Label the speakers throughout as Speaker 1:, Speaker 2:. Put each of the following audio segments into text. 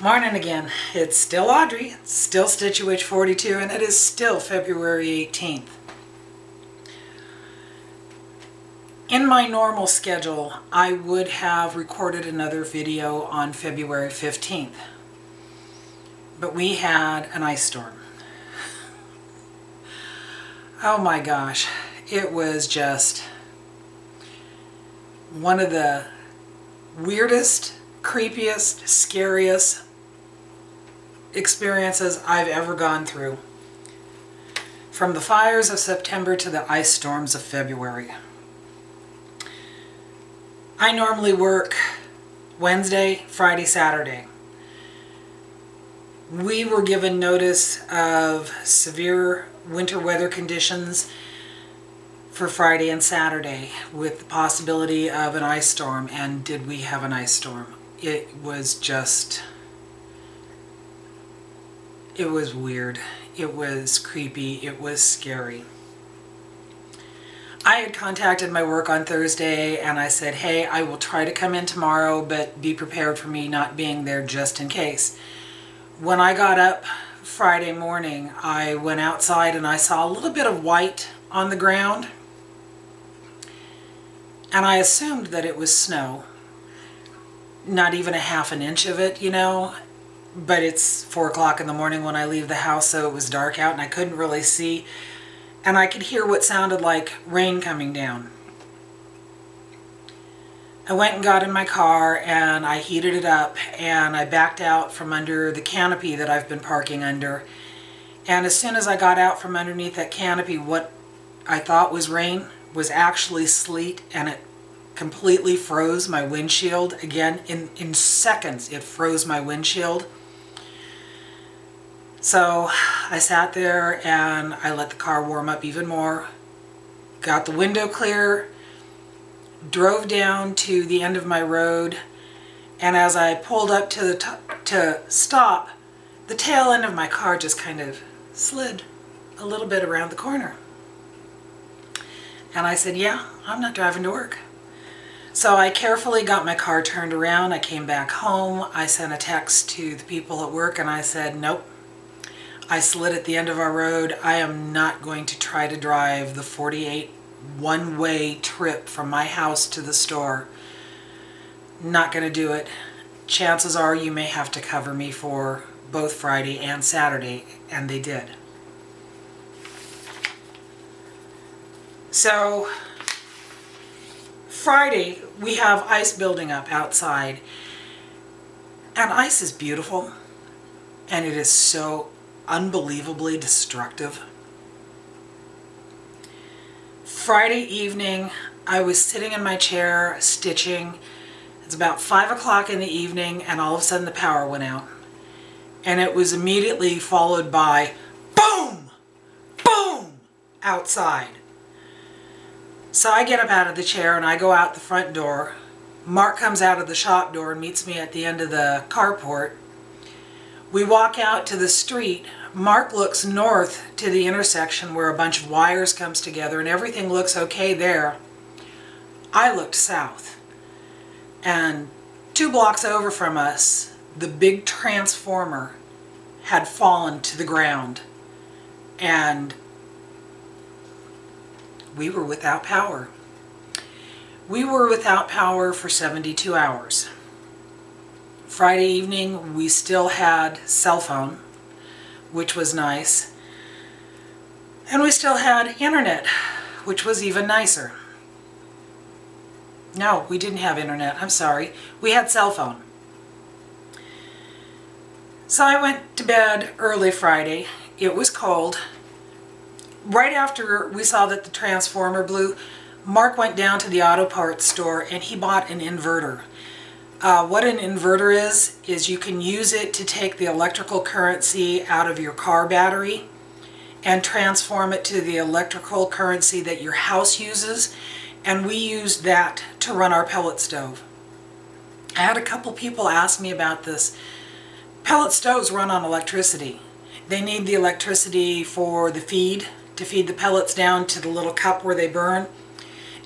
Speaker 1: Morning again. It's still Audrey, it's still StitchWitch42, and it is still February 18th. In my normal schedule, I would have recorded another video on February 15th, but we had an ice storm. Oh my gosh, it was just one of the weirdest, creepiest, scariest experiences I've ever gone through. From the fires of September to the ice storms of February. I normally work Wednesday, Friday, Saturday. We were given notice of severe winter weather conditions for Friday and Saturday with the possibility of an ice storm. And did we have an ice storm? It was just, it was weird. It was creepy. It was scary. I had contacted my work on Thursday and I said, hey, I will try to come in tomorrow, but be prepared for me not being there just in case. When I got up Friday morning, I went outside and I saw a little bit of white on the ground. And I assumed that it was snow. Not even a half an inch of it, you know. But it's 4 o'clock in the morning when I leave the house, so it was dark out and I couldn't really see. And I could hear what sounded like rain coming down. I went and got in my car and I heated it up and I backed out from under the canopy that I've been parking under. And as soon as I got out from underneath that canopy, what I thought was rain was actually sleet, and it completely froze my windshield. Again, in seconds, it froze my windshield. So I sat there and I let the car warm up even more, got the window clear, drove down to the end of my road, and as I pulled up to the to stop, the tail end of my car just kind of slid a little bit around the corner. And I said, yeah, I'm not driving to work. So I carefully got my car turned around. I came back home. I sent a text to the people at work and I said, nope, I slid at the end of our road. I am not going to try to drive the 48 one-way trip from my house to the store. Not going to do it. Chances are you may have to cover me for both Friday and Saturday, and they did. So Friday we have ice building up outside, and ice is beautiful and it is so unbelievably destructive. Friday evening I was sitting in my chair stitching. It's about 5 o'clock in the evening and all of a sudden the power went out, and it was immediately followed by boom, boom outside. So I get up out of the chair and I go out the front door. Mark comes out of the shop door and meets me at the end of the carport. We walk out to the street. Mark looks north to the intersection where a bunch of wires comes together and everything looks okay there. I looked south, and 2 blocks over from us, the big transformer had fallen to the ground, and we were without power. We were without power for 72 hours. Friday evening, we still had cell phone, which was nice. And we still had internet, which was even nicer. No, we didn't have internet. I'm sorry. We had cell phone. So I went to bed early Friday. It was cold. Right after we saw that the transformer blew, Mark went down to the auto parts store and he bought an inverter. What an inverter is you can use it to take the electrical currency out of your car battery and transform it to the electrical currency that your house uses, and we used that to run our pellet stove. I had a couple people ask me about this. Pellet stoves run on electricity. They need the electricity for the feed, to feed the pellets down to the little cup where they burn.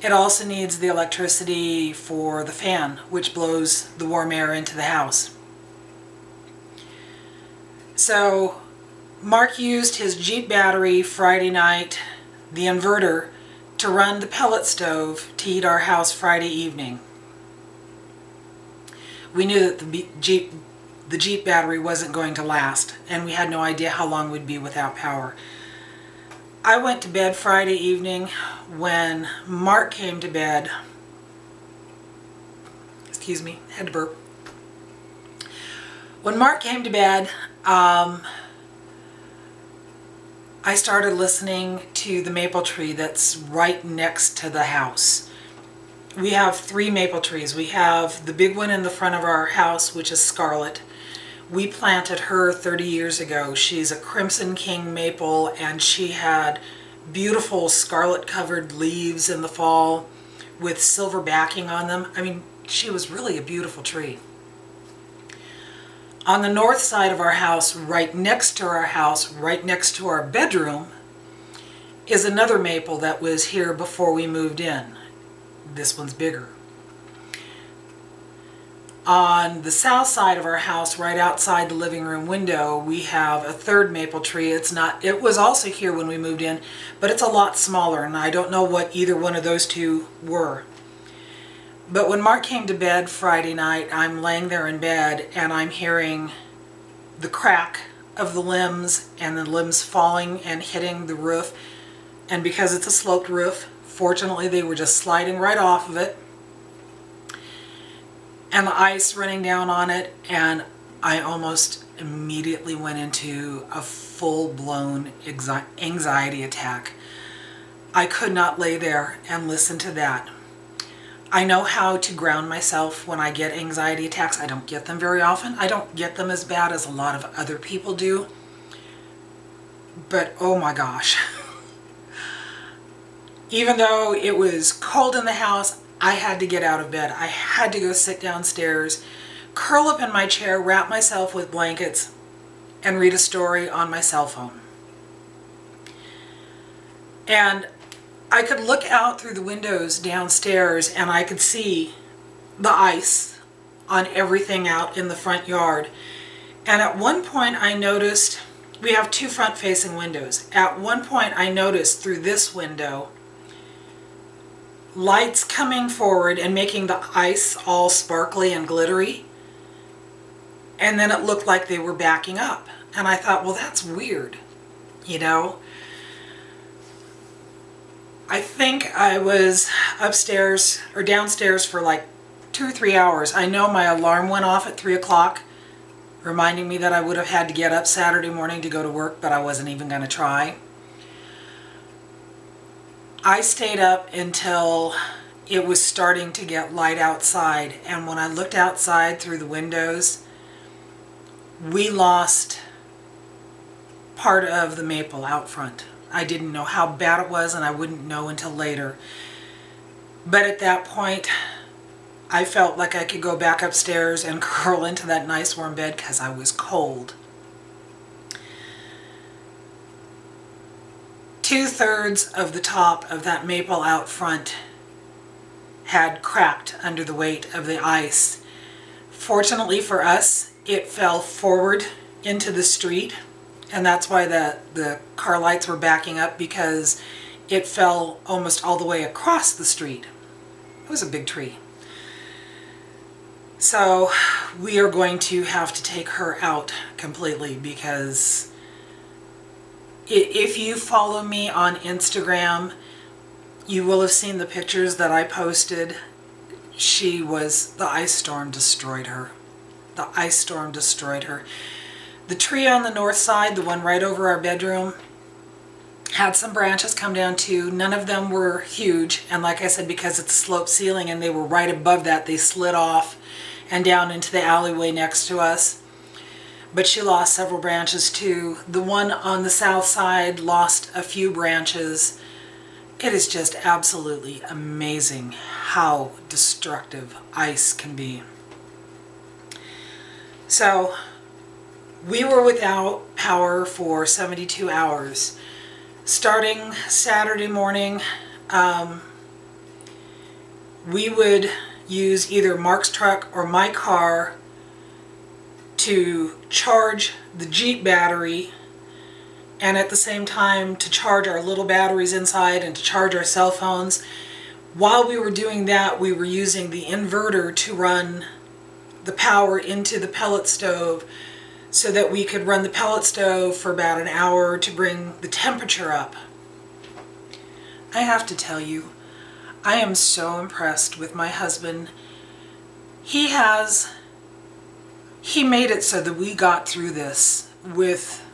Speaker 1: It also needs the electricity for the fan, which blows the warm air into the house. So Mark used his Jeep battery Friday night, the inverter, to run the pellet stove to heat our house Friday evening. We knew that the Jeep battery wasn't going to last, and we had no idea how long we'd be without power. I went to bed Friday evening. When Mark came to bed, excuse me, had to burp. When Mark came to bed, I started listening to the maple tree that's right next to the house. We have 3 maple trees. We have the big one in the front of our house, which is scarlet. We planted her 30 years ago. She's a Crimson King maple, and she had beautiful scarlet covered leaves in the fall with silver backing on them. I mean, she was really a beautiful tree. On the north side of our house, right next to our house, right next to our bedroom, is another maple that was here before we moved in. This one's bigger. On the south side of our house, right outside the living room window, we have a third maple tree. It was also here when we moved in, but it's a lot smaller, and I don't know what either one of those two were. But when Mark came to bed Friday night, I'm laying there in bed, and I'm hearing the crack of the limbs, and the limbs falling and hitting the roof. And because it's a sloped roof, fortunately they were just sliding right off of it, and the ice running down on it, and I almost immediately went into a full-blown anxiety attack. I could not lay there and listen to that. I know how to ground myself when I get anxiety attacks. I don't get them very often. I don't get them as bad as a lot of other people do. But oh my gosh. Even though it was cold in the house, I had to get out of bed. I had to go sit downstairs, curl up in my chair, wrap myself with blankets, and read a story on my cell phone. And I could look out through the windows downstairs, and I could see the ice on everything out in the front yard. And at one point I noticed, we have 2 front-facing windows. At one point I noticed through this window lights coming forward and making the ice all sparkly and glittery. And then it looked like they were backing up. And I thought, well, that's weird, you know. I think I was upstairs or downstairs for like 2 or 3 hours. I know my alarm went off at 3 o'clock, reminding me that I would have had to get up Saturday morning to go to work, but I wasn't even going to try. I stayed up until it was starting to get light outside, and when I looked outside through the windows, we lost part of the maple out front. I didn't know how bad it was, and I wouldn't know until later. But at that point, I felt like I could go back upstairs and curl into that nice warm bed because I was cold. 2/3 of the top of that maple out front had cracked under the weight of the ice. Fortunately for us, it fell forward into the street, and that's why the car lights were backing up, because it fell almost all the way across the street. It was a big tree. So we are going to have to take her out completely, because if you follow me on Instagram, you will have seen the pictures that I posted. The ice storm destroyed her. The ice storm destroyed her. The tree on the north side, the one right over our bedroom, had some branches come down too. None of them were huge, and like I said, because it's a sloped ceiling and they were right above that, they slid off and down into the alleyway next to us. But she lost several branches too. The one on the south side lost a few branches. It is just absolutely amazing how destructive ice can be. So we were without power for 72 hours. Starting Saturday morning, we would use either Mark's truck or my car to charge the Jeep battery, and at the same time to charge our little batteries inside and to charge our cell phones. While we were doing that, we were using the inverter to run the power into the pellet stove so that we could run the pellet stove for about an hour to bring the temperature up. I have to tell you, I am so impressed with my husband. He made it so that we got through this with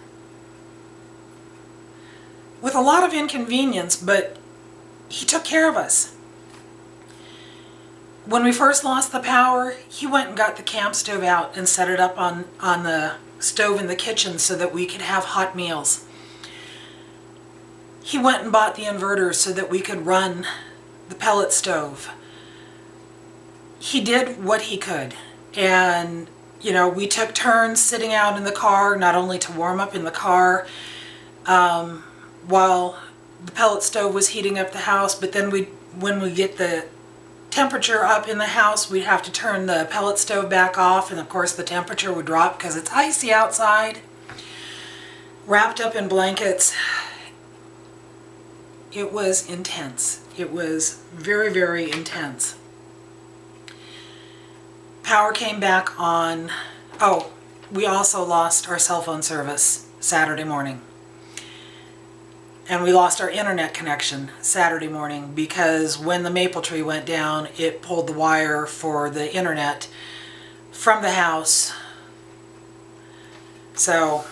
Speaker 1: a lot of inconvenience, but he took care of us. When we first lost the power, he went and got the camp stove out and set it up on the stove in the kitchen so that we could have hot meals. He went and bought the inverter so that we could run the pellet stove. He did what he could. And, you know, we took turns sitting out in the car, not only to warm up in the car, while the pellet stove was heating up the house, but then when we get the temperature up in the house, we'd have to turn the pellet stove back off, and of course the temperature would drop because it's icy outside. Wrapped up in blankets. It was intense. It was very, very intense. Power came back on. Oh, we also lost our cell phone service Saturday morning. And we lost our internet connection Saturday morning because when the maple tree went down, it pulled the wire for the internet from the house. So,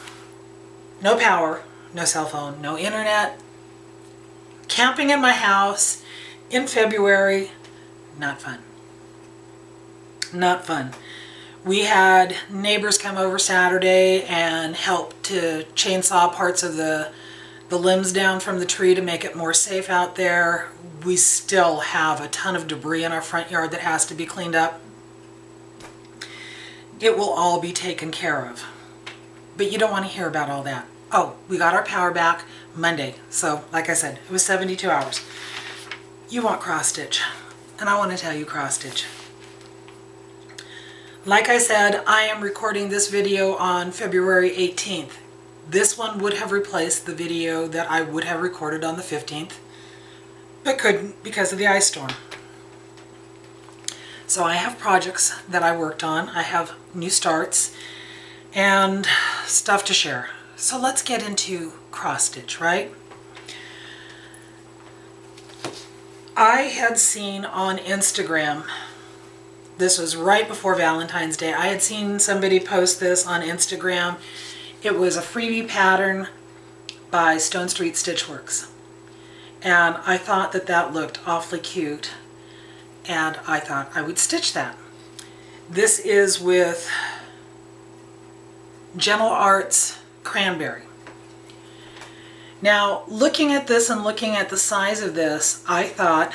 Speaker 1: no power, no cell phone, no internet. Camping in my house in February, not fun. Not fun. We had neighbors come over Saturday and help to chainsaw parts of the limbs down from the tree to make it more safe out there. We still have a ton of debris in our front yard that has to be cleaned up. It will all be taken care of. But you don't want to hear about all that. Oh, we got our power back Monday. So, like I said, it was 72 hours. You want cross stitch. And I want to tell you cross stitch. Like I said, I am recording this video on February 18th. This one would have replaced the video that I would have recorded on the 15th, but couldn't because of the ice storm. So I have projects that I worked on. I have new starts and stuff to share. So let's get into cross stitch, right? I had seen on Instagram, this was right before Valentine's Day, I had seen somebody post this on Instagram. It was a freebie pattern by Stone Street Stitchworks. And I thought that that looked awfully cute. And I thought I would stitch that. This is with Gentle Arts Cranberry. Now, looking at this and looking at the size of this, I thought,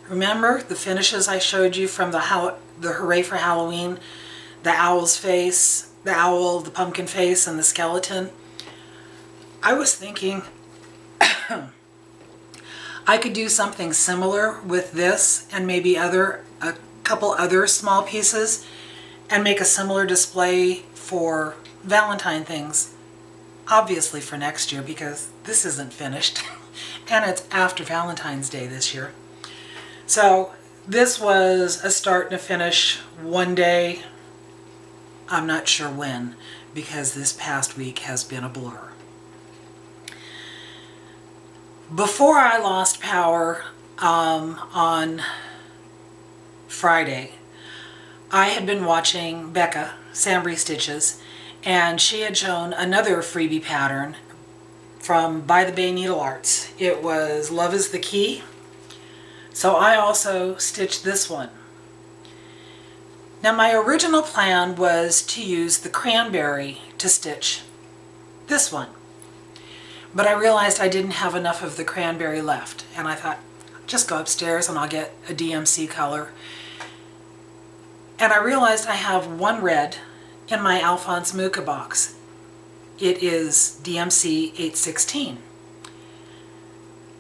Speaker 1: remember the finishes I showed you from the Hooray for Halloween? The owl's face, the owl, the pumpkin face, and the skeleton. I was thinking I could do something similar with this and maybe a couple other small pieces and make a similar display for Valentine things. Obviously for next year because this isn't finished and it's after Valentine's Day this year. So this was a start and a finish one day. I'm not sure when, because this past week has been a blur. Before I lost power on Friday, I had been watching Becca, Sambrie Stitches, and she had shown another freebie pattern from By the Bay Needleart. It was Love is the Key. So I also stitched this one. Now my original plan was to use the cranberry to stitch this one. But I realized I didn't have enough of the cranberry left. And I thought, just go upstairs and I'll get a DMC color. And I realized I have one red in my Alphonse Mucha box. It is DMC 816.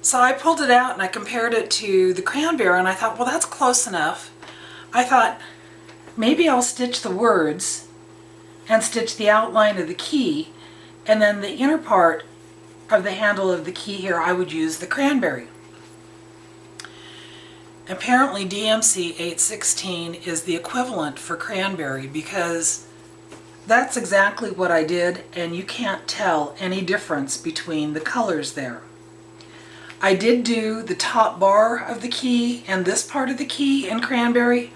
Speaker 1: So I pulled it out and I compared it to the cranberry and I thought, well, that's close enough. I thought, maybe I'll stitch the words and stitch the outline of the key, and then the inner part of the handle of the key here I would use the cranberry. Apparently DMC 816 is the equivalent for cranberry, because that's exactly what I did, and you can't tell any difference between the colors there. I did do the top bar of the key and this part of the key in cranberry.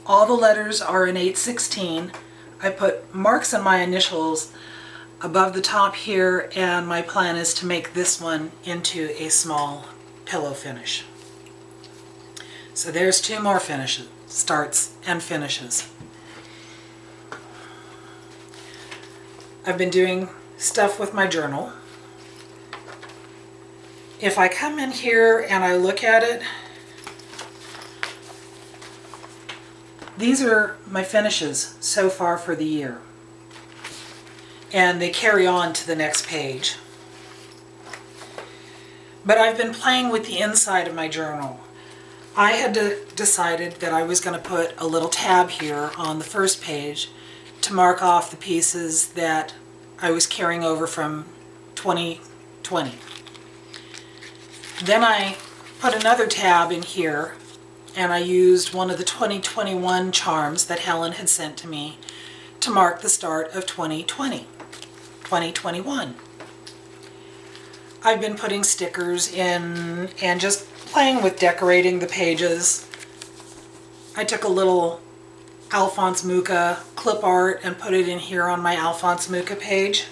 Speaker 1: All the letters are in 816. I put marks in my initials above the top here, and my plan is to make this one into a small pillow finish. So there's two more finishes, starts and finishes. I've been doing stuff with my journal. If I come in here and I look at it, these are my finishes so far for the year. And they carry on to the next page. But I've been playing with the inside of my journal. I had decided that I was going to put a little tab here on the first page to mark off the pieces that I was carrying over from 2020. Then I put another tab in here, and I used one of the 2021 charms that Helen had sent to me to mark the start of 2021. I've been putting stickers in and just playing with decorating the pages. I took a little Alphonse Mucha clip art and put it in here on my Alphonse Mucha page.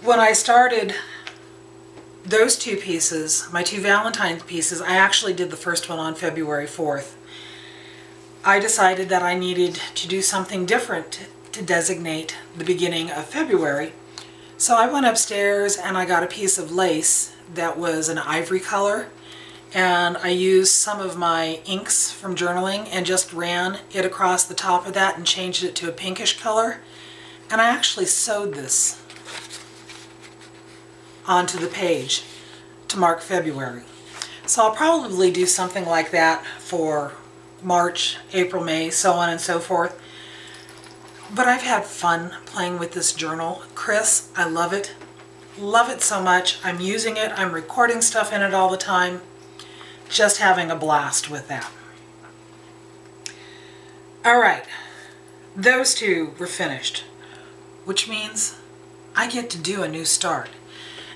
Speaker 1: When I started those two pieces, my two Valentines pieces, I actually did the first one on February 4th. I decided that I needed to do something different to designate the beginning of February. So I went upstairs and I got a piece of lace that was an ivory color, and I used some of my inks from journaling and just ran it across the top of that and changed it to a pinkish color. And I actually sewed this onto the page to mark February. So I'll probably do something like that for March, April, May, so on and so forth. But I've had fun playing with this journal. Chris, I love it. Love it so much. I'm using it. I'm recording stuff in it all the time. Just having a blast with that. All right. Those two were finished, which means I get to do a new start.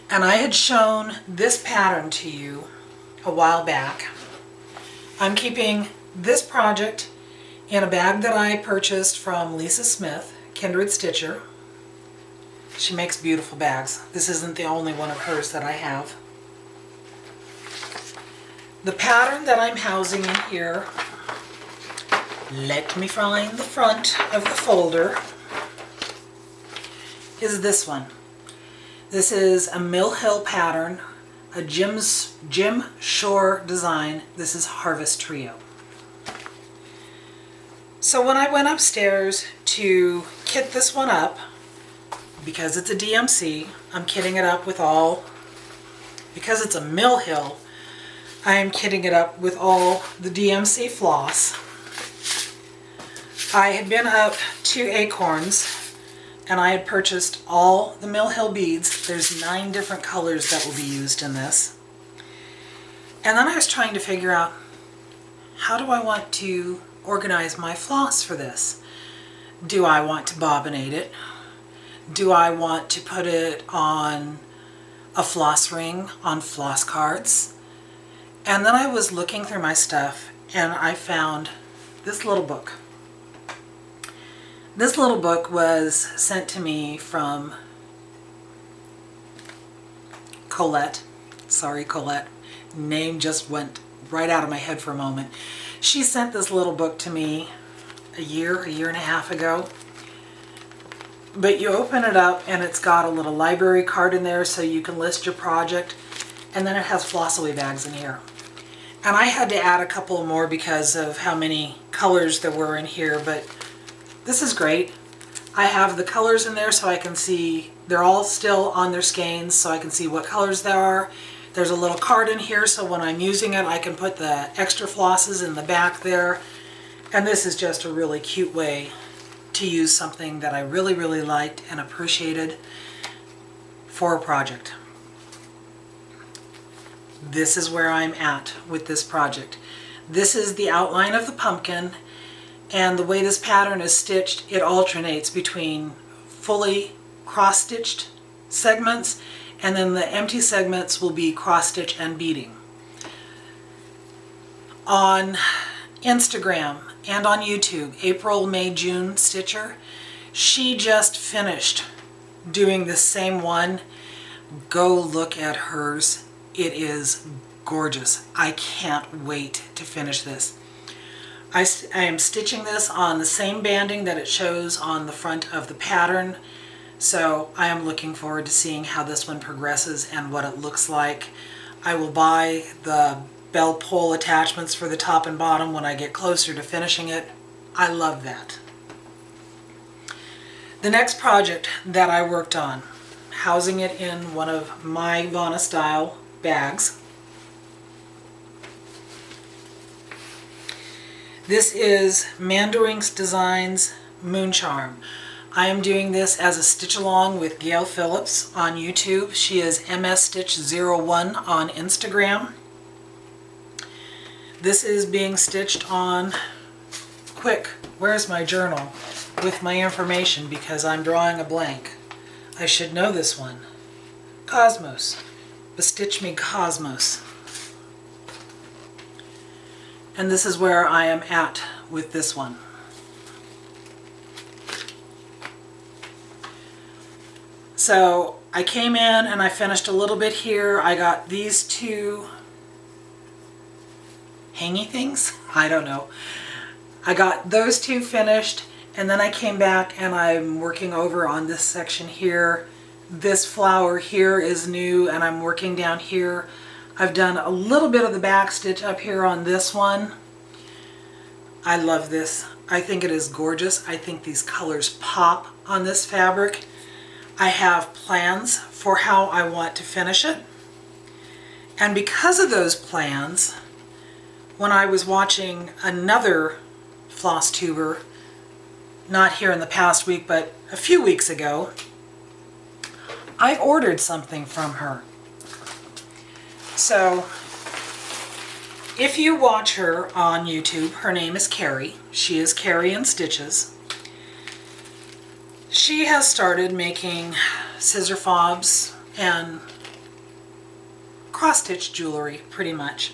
Speaker 1: And I had shown this pattern to you a while back. I'm keeping this project in a bag that I purchased from Lisa Smith, Kindered Stitcher. She makes beautiful bags. This isn't the only one of hers that I have. The pattern that I'm housing in here, let me find the front of the folder, is this one. This is a Mill Hill pattern, a Jim Shore design. This is Harvest Trio. So when I went upstairs to kit this one up, because it's a DMC, I'm kitting it up with all, because it's a Mill Hill, I am kitting it up with all the DMC floss. I had been up to Acorns and I had purchased all the Mill Hill beads. There's 9 different colors that will be used in this. And then I was trying to figure out, how do I want to organize my floss for this? Do I want to bobbinate it? Do I want to put it on a floss ring, on floss cards? And then I was looking through my stuff and I found this little book. This little book was sent to me from Collette. Sorry, Collette. Name just went right out of my head for a moment. She sent this little book to me a year and a half ago. But you open it up and it's got a little library card in there so you can list your project. And then it has floss away bags in here. And I had to add a couple more because of how many colors there were in here, but this is great. I have the colors in there so I can see, they're all still on their skeins so I can see what colors there are. There's a little card in here so when I'm using it I can put the extra flosses in the back there. And this is just a really cute way to use something that I really, really liked and appreciated for a project. This is where I'm at with this project. This is the outline of the pumpkin, and the way this pattern is stitched, it alternates between fully cross-stitched segments, and then the empty segments will be cross-stitch and beading. On Instagram and on YouTube, April.may.june.stitcher, she just finished doing the same one. Go look at hers. It is gorgeous. I can't wait to finish this. I am stitching this on the same banding that it shows on the front of the pattern, so I am looking forward to seeing how this one progresses and what it looks like. I will buy the bell pull attachments for the top and bottom when I get closer to finishing it. I love that. The next project that I worked on, housing it in one of my Vonna style bags. This is Mandarinks Designs Moon Charm. I am doing this as a stitch along with Gail Phillips on YouTube. She is MSStitch01 on Instagram. This is being stitched on, quick, where's my journal with my information because I'm drawing a blank. I should know this one. Cosmos. BeStitchMe Cosmos. And this is where I am at with this one. So I came in and I finished a little bit here. I got these two hangy things, I don't know. I got those two finished, and then I came back and I'm working over on this section here. This flower here is new and I'm working down here. I've done a little bit of the back stitch up here on this one. I love this. I think it is gorgeous. I think these colors pop on this fabric. I have plans for how I want to finish it. And because of those plans, when I was watching another Flosstuber, not here in the past week, but a few weeks ago, I ordered something from her. So, if you watch her on YouTube, her name is Kerry. She is Kerry in Stitches. She has started making scissor fobs and cross-stitch jewelry, pretty much.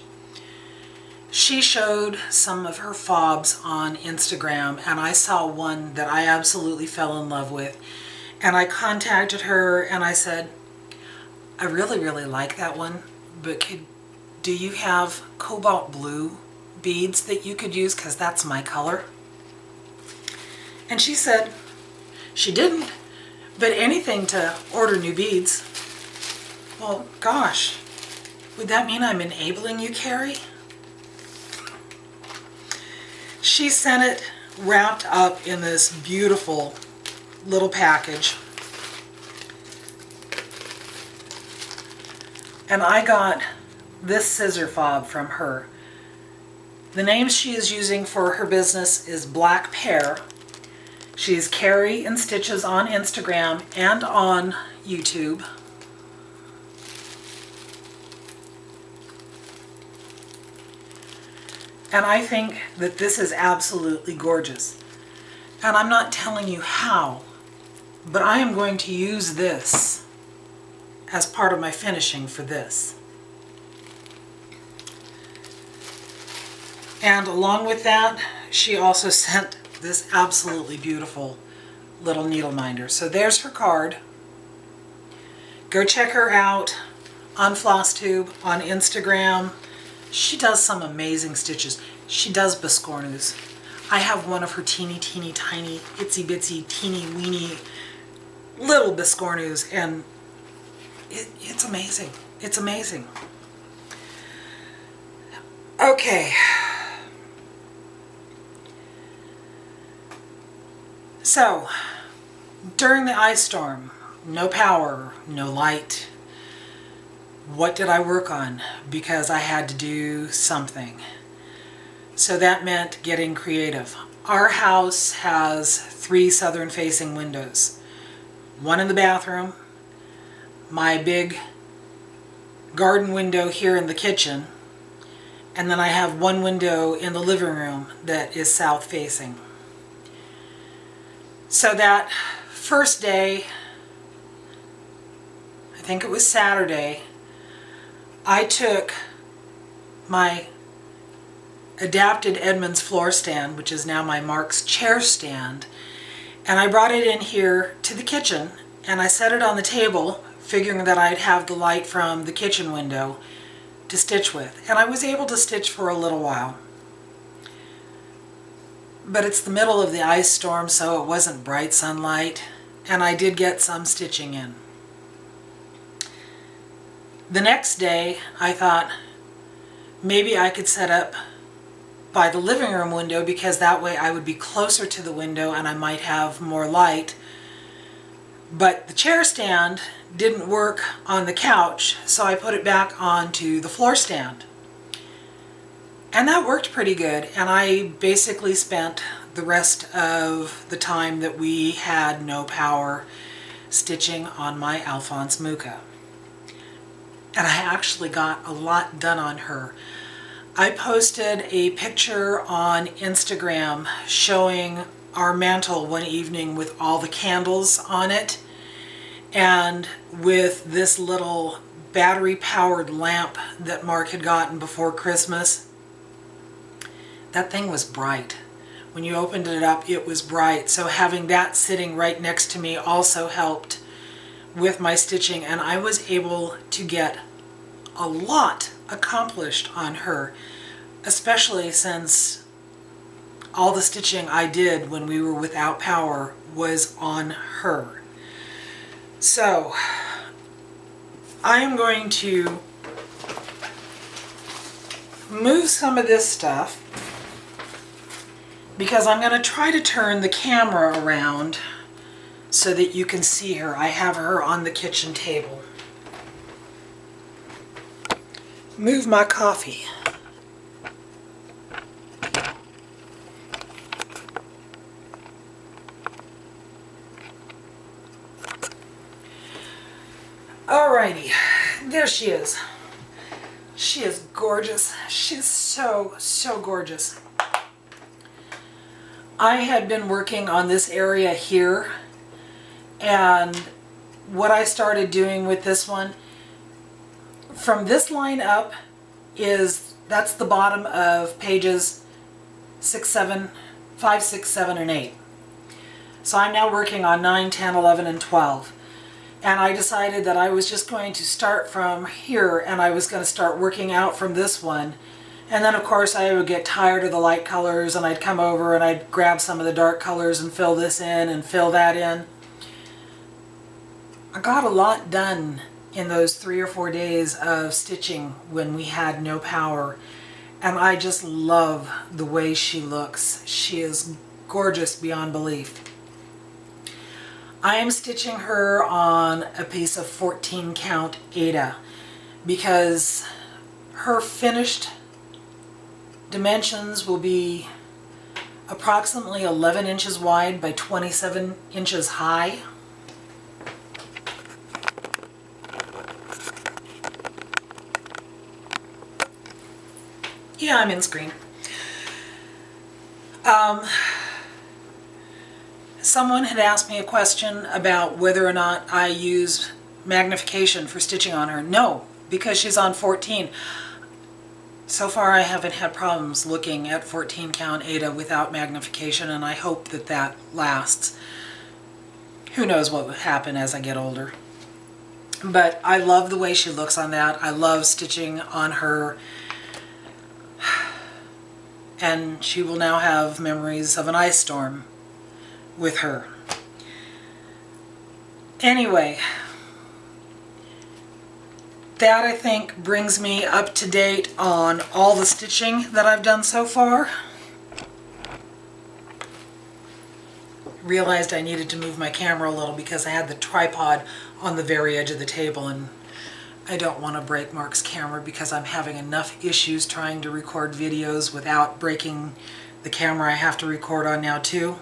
Speaker 1: She showed some of her fobs on Instagram, and I saw one that I absolutely fell in love with. And I contacted her and I said, I really, really like that one, but do you have cobalt blue beads that you could use? Because that's my color. And she said she didn't, but anything to order new beads. Well, gosh, would that mean I'm enabling you, Kerry? She sent it wrapped up in this beautiful little package. And I got this scissor fob from her. The name she is using for her business is Black Pear. She's Kerry in Stitches on Instagram and on YouTube. And I think that this is absolutely gorgeous. And I'm not telling you how, but I am going to use this as part of my finishing for this. And along with that, she also sent this absolutely beautiful little needle minder. So there's her card. Go check her out on Flosstube, on Instagram. She does some amazing stitches. She does biscornus. I have one of her teeny, teeny, tiny, itsy bitsy, teeny, weeny little biscornus, and it's amazing. It's amazing. Okay. So, during the ice storm, no power, no light, what did I work on? Because I had to do something. So that meant getting creative. Our house has 3 southern facing windows. One in the bathroom, my big garden window here in the kitchen, and then I have one window in the living room that is south facing. So that first day, I think it was Saturday, I took my adapted Edmonds floor stand, which is now my Mark's chair stand, and I brought it in here to the kitchen and I set it on the table, figuring that I'd have the light from the kitchen window to stitch with. And I was able to stitch for a little while. But it's the middle of the ice storm, so it wasn't bright sunlight, and I did get some stitching in. The next day, I thought maybe I could set up by the living room window, because that way I would be closer to the window and I might have more light. But the chair stand didn't work on the couch, so I put it back onto the floor stand. And that worked pretty good, and I basically spent the rest of the time that we had no power stitching on my Alphonse Mucha. And I actually got a lot done on her. I posted a picture on Instagram showing our mantle one evening with all the candles on it, and with this little battery powered lamp that Mark had gotten before Christmas. That thing was bright. When you opened it up, it was bright. So having that sitting right next to me also helped with my stitching, and I was able to get a lot accomplished on her, especially since all the stitching I did when we were without power was on her. So I am going to move some of this stuff, because I'm going to try to turn the camera around so that you can see her. I have her on the kitchen table. Move my coffee. Alrighty, there she is. She is gorgeous. She's so, so gorgeous. I had been working on this area here, and what I started doing with this one, from this line up that's the bottom of pages 5, 6, 7, and 8. So I'm now working on 9, 10, 11, and 12. And I decided that I was just going to start from here, and I was going to start working out from this one. And then of course I would get tired of the light colors, and I'd come over and I'd grab some of the dark colors and fill this in and fill that in. I got a lot done in those 3 or 4 days of stitching when we had no power, and I just love the way she looks. She is gorgeous beyond belief. I am stitching her on a piece of 14 count Aida, because her finished dimensions will be approximately 11 inches wide by 27 inches high. Yeah, I'm in screen. Someone had asked me a question about whether or not I use magnification for stitching on her. No, because she's on 14. So far I haven't had problems looking at 14 count Aida without magnification, and I hope that that lasts. Who knows what will happen as I get older. But I love the way she looks on that. I love stitching on her. And she will now have memories of an ice storm with her. Anyway, that I think brings me up to date on all the stitching that I've done so far. Realized I needed to move my camera a little because I had the tripod on the very edge of the table, and I don't want to break Mark's camera because I'm having enough issues trying to record videos without breaking the camera I have to record on now too.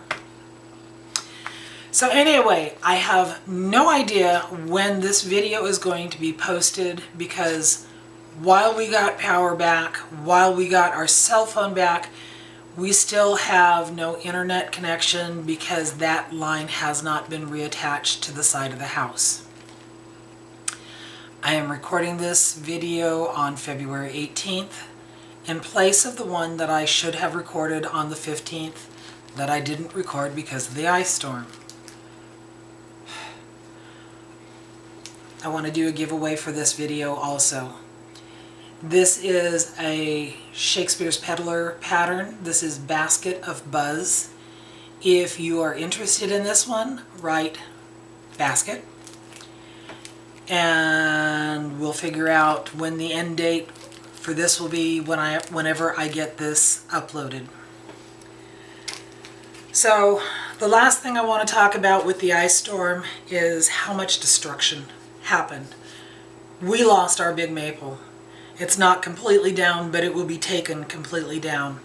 Speaker 1: So anyway, I have no idea when this video is going to be posted, because while we got power back, while we got our cell phone back, we still have no internet connection because that line has not been reattached to the side of the house. I am recording this video on February 18th in place of the one that I should have recorded on the 15th that I didn't record because of the ice storm. I want to do a giveaway for this video also. This is a Shakespeare's Peddler pattern. This is Basket of Buzz. If you are interested in this one, write basket. And we'll figure out when the end date for this will be whenever I get this uploaded. So the last thing I want to talk about with the ice storm is how much destruction happened. We lost our big maple. It's not completely down, but it will be taken completely down.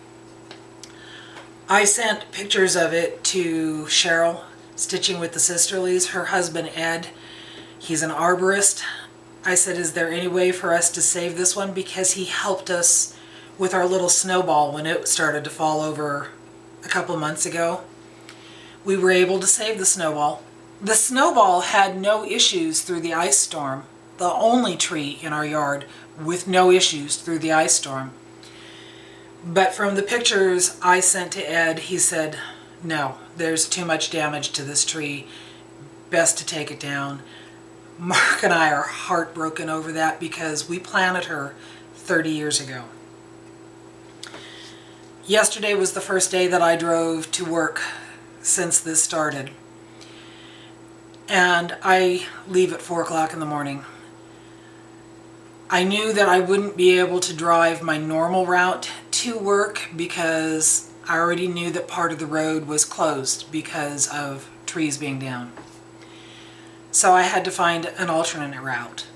Speaker 1: I sent pictures of it to Cheryl, Stitching with the Sisterlies, her husband Ed. He's an arborist. I said, is there any way for us to save this one? Because he helped us with our little snowball when it started to fall over a couple months ago. We were able to save the snowball. The snowball had no issues through the ice storm. The only tree in our yard with no issues through the ice storm. But from the pictures I sent to Ed, he said, no, there's too much damage to this tree. Best to take it down. Mark and I are heartbroken over that because we planted her 30 years ago. Yesterday was the first day that I drove to work since this started. And I leave at 4 o'clock in the morning. I knew that I wouldn't be able to drive my normal route to work because I already knew that part of the road was closed because of trees being down. So I had to find an alternate route.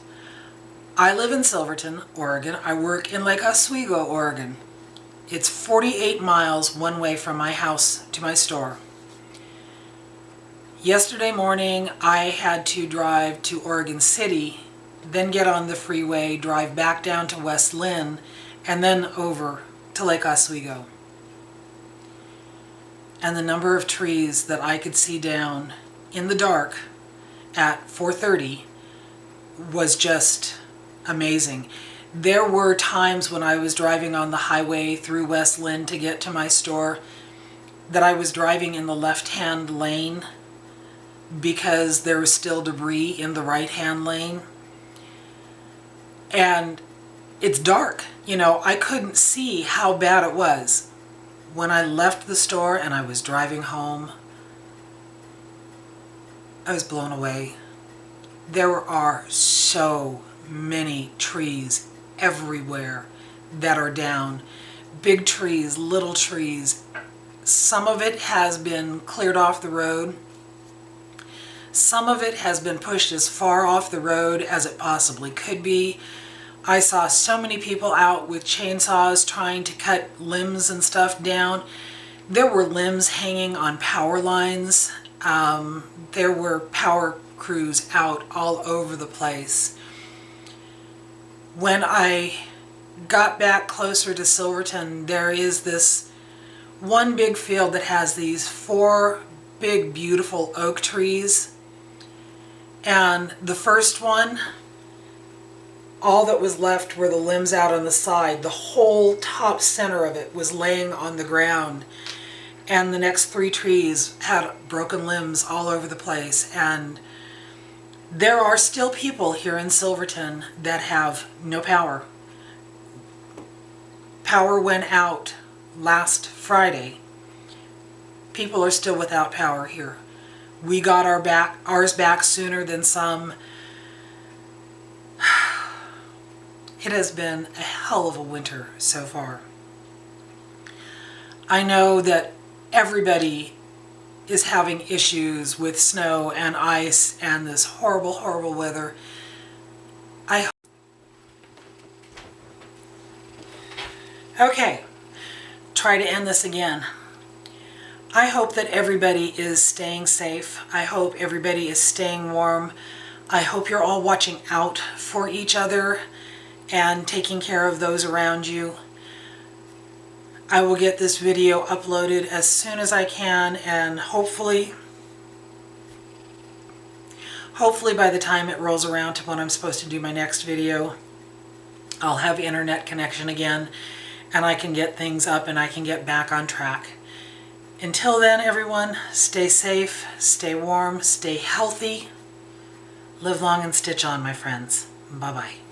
Speaker 1: I live in Silverton, Oregon. I work in Lake Oswego, Oregon. It's 48 miles one way from my house to my store. Yesterday morning, I had to drive to Oregon City, then get on the freeway, drive back down to West Lynn, and then over to Lake Oswego. And the number of trees that I could see down in the dark at 4:30 was just amazing. There were times when I was driving on the highway through West Lynn to get to my store that I was driving in the left-hand lane because there was still debris in the right-hand lane. And it's dark. You know, I couldn't see how bad it was. When I left the store and I was driving home, I was blown away. There are so many trees everywhere that are down. Big trees, little trees. Some of it has been cleared off the road. Some of it has been pushed as far off the road as it possibly could be. I saw so many people out with chainsaws trying to cut limbs and stuff down. There were limbs hanging on power lines. There were power crews out all over the place. When I got back closer to Silverton, there is this one big field that has these 4 big beautiful oak trees. And the first one, all that was left were the limbs out on the side. The whole top center of it was laying on the ground. And the next 3 trees had broken limbs all over the place. And there are still people here in Silverton that have no power. Power went out last Friday. People are still without power here. We got ours back sooner than some. It has been a hell of a winter so far. I know that everybody is having issues with snow and ice and this horrible, horrible weather. Okay, try to end this again. I hope that everybody is staying safe. I hope everybody is staying warm. I hope you're all watching out for each other and taking care of those around you. I will get this video uploaded as soon as I can, and hopefully by the time it rolls around to when I'm supposed to do my next video, I'll have internet connection again and I can get things up and I can get back on track. Until then, everyone, stay safe, stay warm, stay healthy, live long and stitch on, my friends. Bye-bye.